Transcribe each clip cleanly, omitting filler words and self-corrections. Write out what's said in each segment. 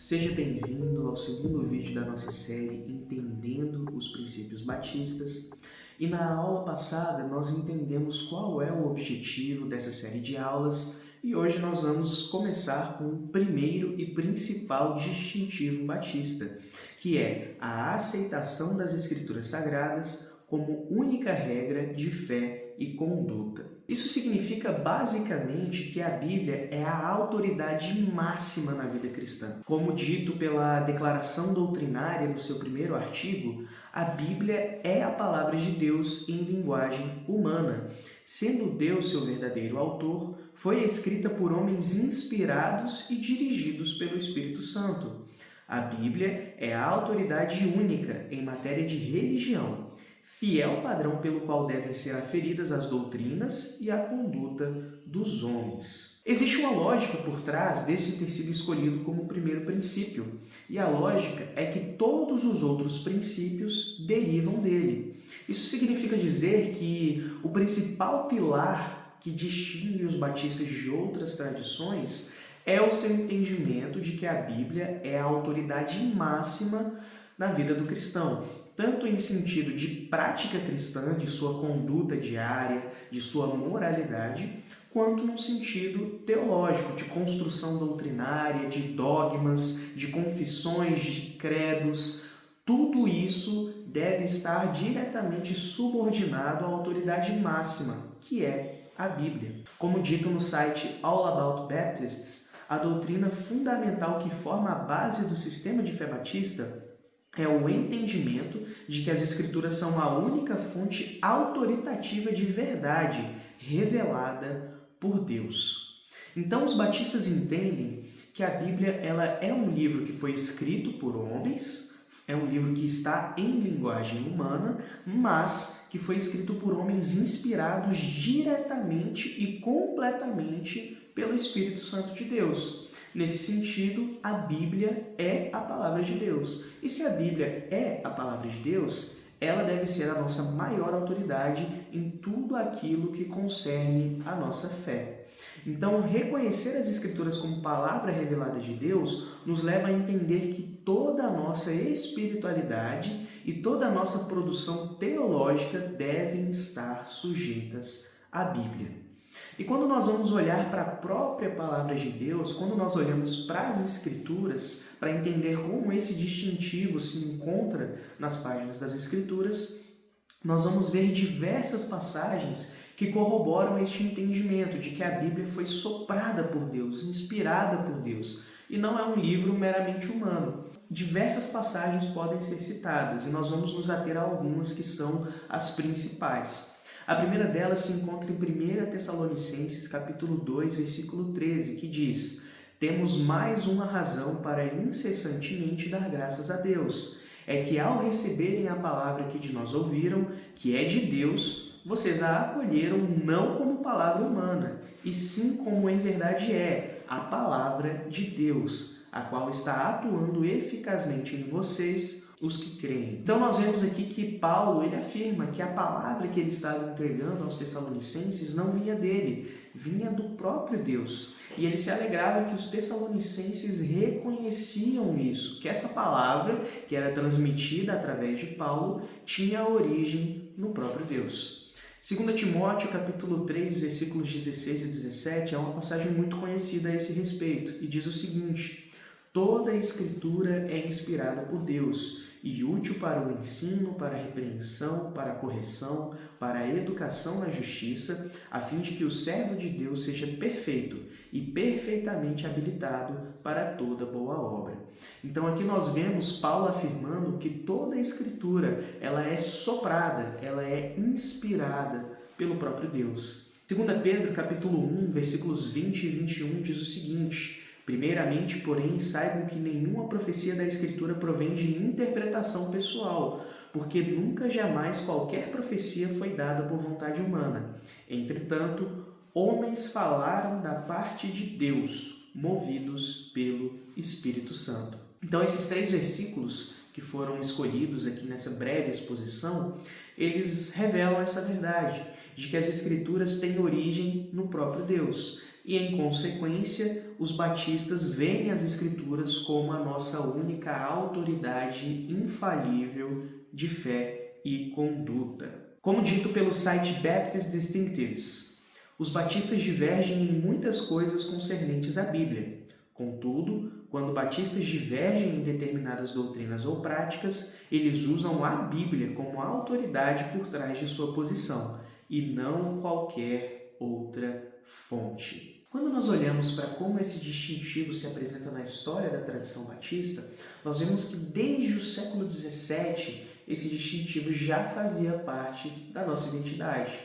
Seja bem-vindo ao segundo vídeo da nossa série Entendendo os Princípios Batistas. E na aula passada nós entendemos qual é o objetivo dessa série de aulas e hoje nós vamos começar com o primeiro e principal distintivo batista, que é a aceitação das Escrituras Sagradas como única regra de fé e conduta. Isso significa basicamente que a Bíblia é a autoridade máxima na vida cristã. Como dito pela Declaração Doutrinária no seu primeiro artigo, a Bíblia é a palavra de Deus em linguagem humana. Sendo Deus seu verdadeiro autor, foi escrita por homens inspirados e dirigidos pelo Espírito Santo. A Bíblia é a autoridade única em matéria de religião, fiel padrão pelo qual devem ser aferidas as doutrinas e a conduta dos homens. Existe uma lógica por trás desse ter sido escolhido como o primeiro princípio, e a lógica é que todos os outros princípios derivam dele. Isso significa dizer que o principal pilar que distingue os batistas de outras tradições é o seu entendimento de que a Bíblia é a autoridade máxima na vida do cristão, tanto em sentido de prática cristã, de sua conduta diária, de sua moralidade, quanto no sentido teológico, de construção doutrinária, de dogmas, de confissões, de credos. Tudo isso deve estar diretamente subordinado à autoridade máxima, que é a Bíblia. Como dito no site All About Baptists, a doutrina fundamental que forma a base do sistema de fé batista é o entendimento de que as Escrituras são a única fonte autoritativa de verdade revelada por Deus. Então, os batistas entendem que a Bíblia ela é um livro que foi escrito por homens, é um livro que está em linguagem humana, mas que foi escrito por homens inspirados diretamente e completamente pelo Espírito Santo de Deus. Nesse sentido, a Bíblia é a palavra de Deus. E se a Bíblia é a palavra de Deus, ela deve ser a nossa maior autoridade em tudo aquilo que concerne a nossa fé. Então, reconhecer as Escrituras como palavra revelada de Deus nos leva a entender que toda a nossa espiritualidade e toda a nossa produção teológica devem estar sujeitas à Bíblia. E quando nós vamos olhar para a própria palavra de Deus, quando nós olhamos para as Escrituras, para entender como esse distintivo se encontra nas páginas das Escrituras, nós vamos ver diversas passagens que corroboram este entendimento de que a Bíblia foi soprada por Deus, inspirada por Deus, e não é um livro meramente humano. Diversas passagens podem ser citadas, e nós vamos nos ater a algumas que são as principais. A primeira delas se encontra em 1 Tessalonicenses, capítulo 2, versículo 13, que diz: "Temos mais uma razão para incessantemente dar graças a Deus. É que ao receberem a palavra que de nós ouviram, que é de Deus, vocês a acolheram não como palavra humana, e sim como em verdade é, a palavra de Deus, a qual está atuando eficazmente em vocês, os que creem." Então nós vemos aqui que Paulo ele afirma que a palavra que ele estava entregando aos Tessalonicenses não vinha dele, vinha do próprio Deus. E ele se alegrava que os Tessalonicenses reconheciam isso, que essa palavra que era transmitida através de Paulo tinha origem no próprio Deus. 2 Timóteo, capítulo 3, versículos 16 e 17, é uma passagem muito conhecida a esse respeito, e diz o seguinte: "Toda a Escritura é inspirada por Deus e útil para o ensino, para a repreensão, para a correção, para a educação na justiça, a fim de que o servo de Deus seja perfeito e perfeitamente habilitado para toda boa obra." Então aqui nós vemos Paulo afirmando que toda a Escritura ela é soprada, ela é inspirada pelo próprio Deus. 2 Pedro, capítulo 1, versículos 20 e 21 diz o seguinte: "Primeiramente, porém, saibam que nenhuma profecia da Escritura provém de interpretação pessoal, porque nunca jamais qualquer profecia foi dada por vontade humana. Entretanto, homens falaram da parte de Deus, movidos pelo Espírito Santo." Então, esses 3 versículos que foram escolhidos aqui nessa breve exposição, eles revelam essa verdade, de que as Escrituras têm origem no próprio Deus. E, em consequência, os batistas veem as Escrituras como a nossa única autoridade infalível de fé e conduta. Como dito pelo site Baptist Distinctives, os batistas divergem em muitas coisas concernentes à Bíblia. Contudo, quando batistas divergem em determinadas doutrinas ou práticas, eles usam a Bíblia como autoridade por trás de sua posição, e não qualquer outra fonte. Quando nós olhamos para como esse distintivo se apresenta na história da tradição batista, nós vemos que desde o século XVII, esse distintivo já fazia parte da nossa identidade.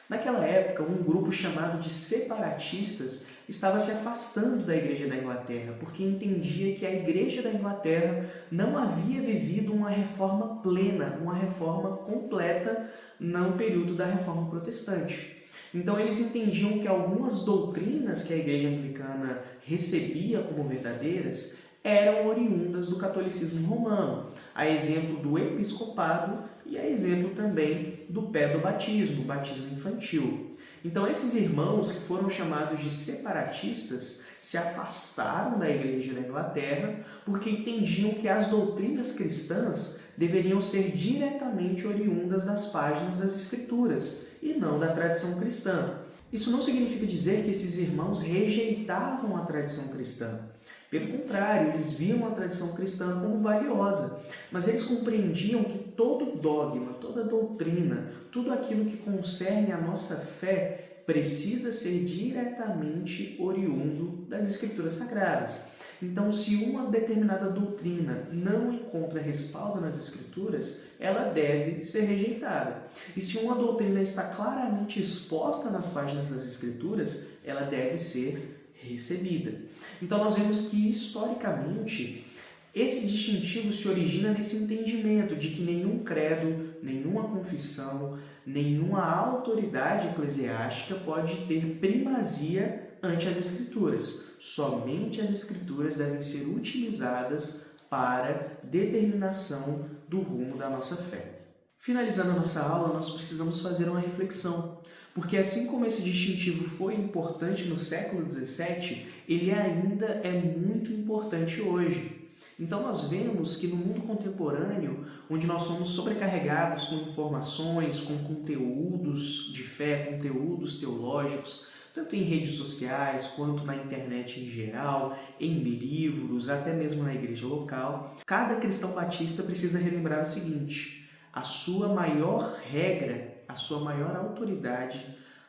Naquela época, um grupo chamado de separatistas estava se afastando da Igreja da Inglaterra, porque entendia que a Igreja da Inglaterra não havia vivido uma reforma plena, uma reforma completa no período da Reforma Protestante. Então eles entendiam que algumas doutrinas que a Igreja Anglicana recebia como verdadeiras eram oriundas do catolicismo romano, a exemplo do episcopado e a exemplo também do pedobatismo, o batismo infantil. Então esses irmãos, que foram chamados de separatistas, se afastaram da Igreja da Inglaterra porque entendiam que as doutrinas cristãs deveriam ser diretamente oriundas das páginas das Escrituras e não da tradição cristã. Isso não significa dizer que esses irmãos rejeitavam a tradição cristã. Pelo contrário, eles viam a tradição cristã como valiosa, mas eles compreendiam que todo dogma, toda doutrina, tudo aquilo que concerne a nossa fé precisa ser diretamente oriundo das Escrituras Sagradas. Então, se uma determinada doutrina não encontra respaldo nas Escrituras, ela deve ser rejeitada. E se uma doutrina está claramente exposta nas páginas das Escrituras, ela deve ser recebida. Então nós vemos que, historicamente, esse distintivo se origina nesse entendimento de que nenhum credo, nenhuma confissão, nenhuma autoridade eclesiástica pode ter primazia ante as Escrituras. Somente as Escrituras devem ser utilizadas para determinação do rumo da nossa fé. Finalizando a nossa aula, nós precisamos fazer uma reflexão, porque assim como esse distintivo foi importante no século XVII, ele ainda é muito importante hoje. Então nós vemos que no mundo contemporâneo, onde nós somos sobrecarregados com informações, com conteúdos de fé, conteúdos teológicos, tanto em redes sociais quanto na internet em geral, em livros, até mesmo na igreja local, cada cristão batista precisa relembrar o seguinte: a sua maior regra, a sua maior autoridade,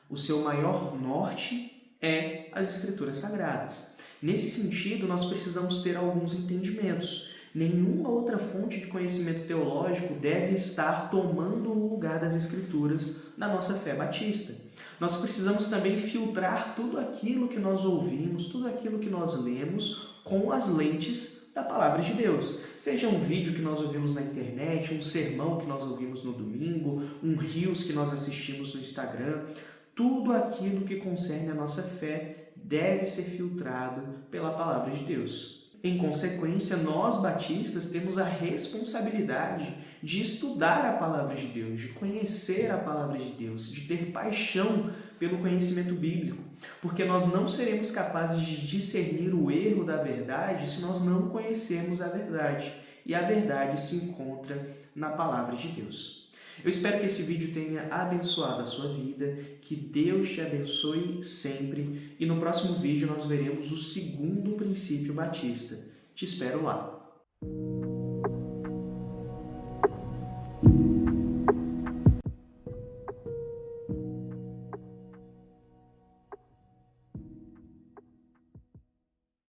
o seu maior norte é as Escrituras Sagradas. Nesse sentido, nós precisamos ter alguns entendimentos. Nenhuma outra fonte de conhecimento teológico deve estar tomando o lugar das Escrituras na nossa fé batista. Nós precisamos também filtrar tudo aquilo que nós ouvimos, tudo aquilo que nós lemos com as lentes da Palavra de Deus. Seja um vídeo que nós ouvimos na internet, um sermão que nós ouvimos no domingo, um reels que nós assistimos no Instagram, tudo aquilo que concerne a nossa fé deve ser filtrado pela Palavra de Deus. Em consequência, nós batistas temos a responsabilidade de estudar a Palavra de Deus, de conhecer a Palavra de Deus, de ter paixão pelo conhecimento bíblico, porque nós não seremos capazes de discernir o erro da verdade se nós não conhecermos a verdade, e a verdade se encontra na Palavra de Deus. Eu espero que esse vídeo tenha abençoado a sua vida, que Deus te abençoe sempre, e no próximo vídeo nós veremos o segundo princípio batista. Te espero lá.